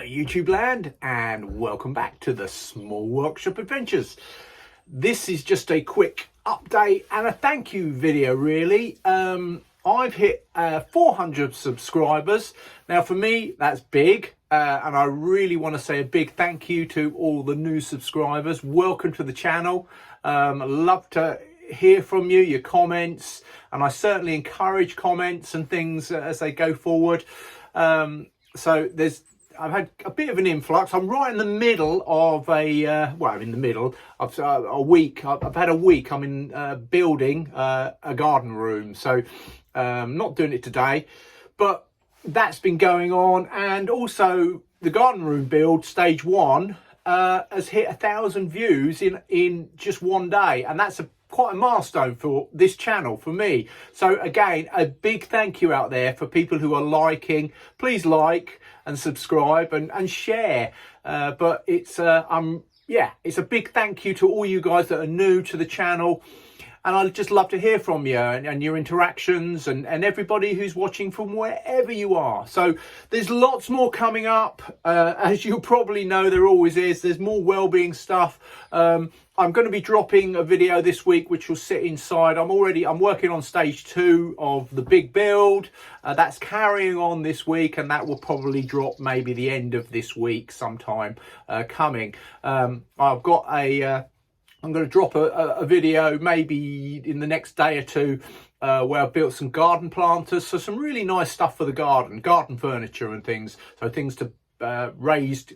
Hello YouTube land, and welcome back to the Small Workshop Adventures. This is just a quick update and a thank you video really. I've hit 400 subscribers. Now for me that's big, and I really want to say a big thank you to all the new subscribers. Welcome to the channel. I'd love to hear from you, your comments, and I certainly encourage comments and things as they go forward. So I've had a bit of an influx. I'm right in the middle of a week. I've had a week. I'm in building a garden room, so not doing it today, but that's been going on. And also the garden room build stage 1 has hit 1,000 views in just one day, and that's quite a milestone for this channel, for me. So again, a big thank you out there for people who are liking. Please like and subscribe and share. But it's it's a big thank you to all you guys that are new to the channel. And I'd just love to hear from you and your interactions and everybody who's watching from wherever you are. So there's lots more coming up. As you probably know, there always is. There's more wellbeing stuff. I'm going to be dropping a video this week which will sit inside. I'm working on stage 2 of the big build. That's carrying on this week, and that will probably drop maybe the end of this week sometime coming. I've got I'm going to drop a video maybe in the next day or two where I've built some garden planters. So some really nice stuff for the garden furniture and things. So things to raised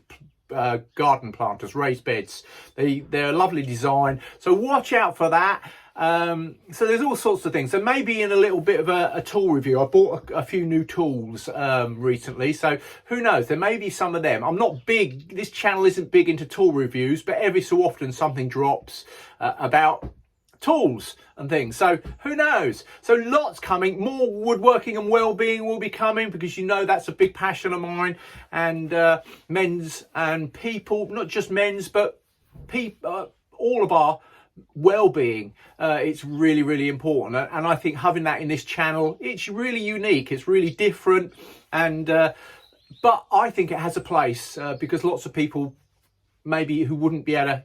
garden planters, raised beds. They're a lovely design. So watch out for that. So there's all sorts of things. So maybe in a little bit of a tool review. I bought a few new tools recently, so who knows, there may be some of them. I'm not big, this channel isn't big into tool reviews, but every so often something drops about tools and things, so who knows. So lots coming. More woodworking and well-being will be coming, because you know that's a big passion of mine. And men's and people, not just men's, but people, all of our well-being, it's really important, and I think having that in this channel, it's really unique, it's really different, and but I think it has a place, because lots of people maybe who wouldn't be able to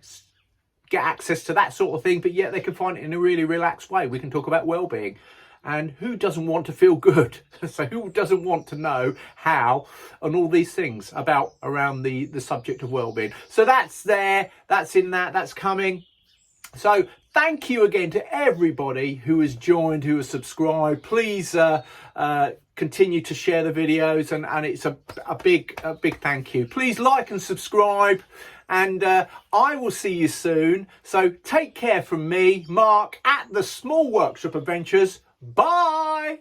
get access to that sort of thing, but yet they can find it in a really relaxed way. We can talk about well-being, and who doesn't want to feel good? So who doesn't want to know how and all these things around the subject of well-being? So that's there, that's in that's coming. So thank you again to everybody who has joined, who has subscribed. Please continue to share the videos, and it's a big thank you. Please like and subscribe, and I will see you soon. So take care from me, Mark, at the Small Workshop Adventures. Bye.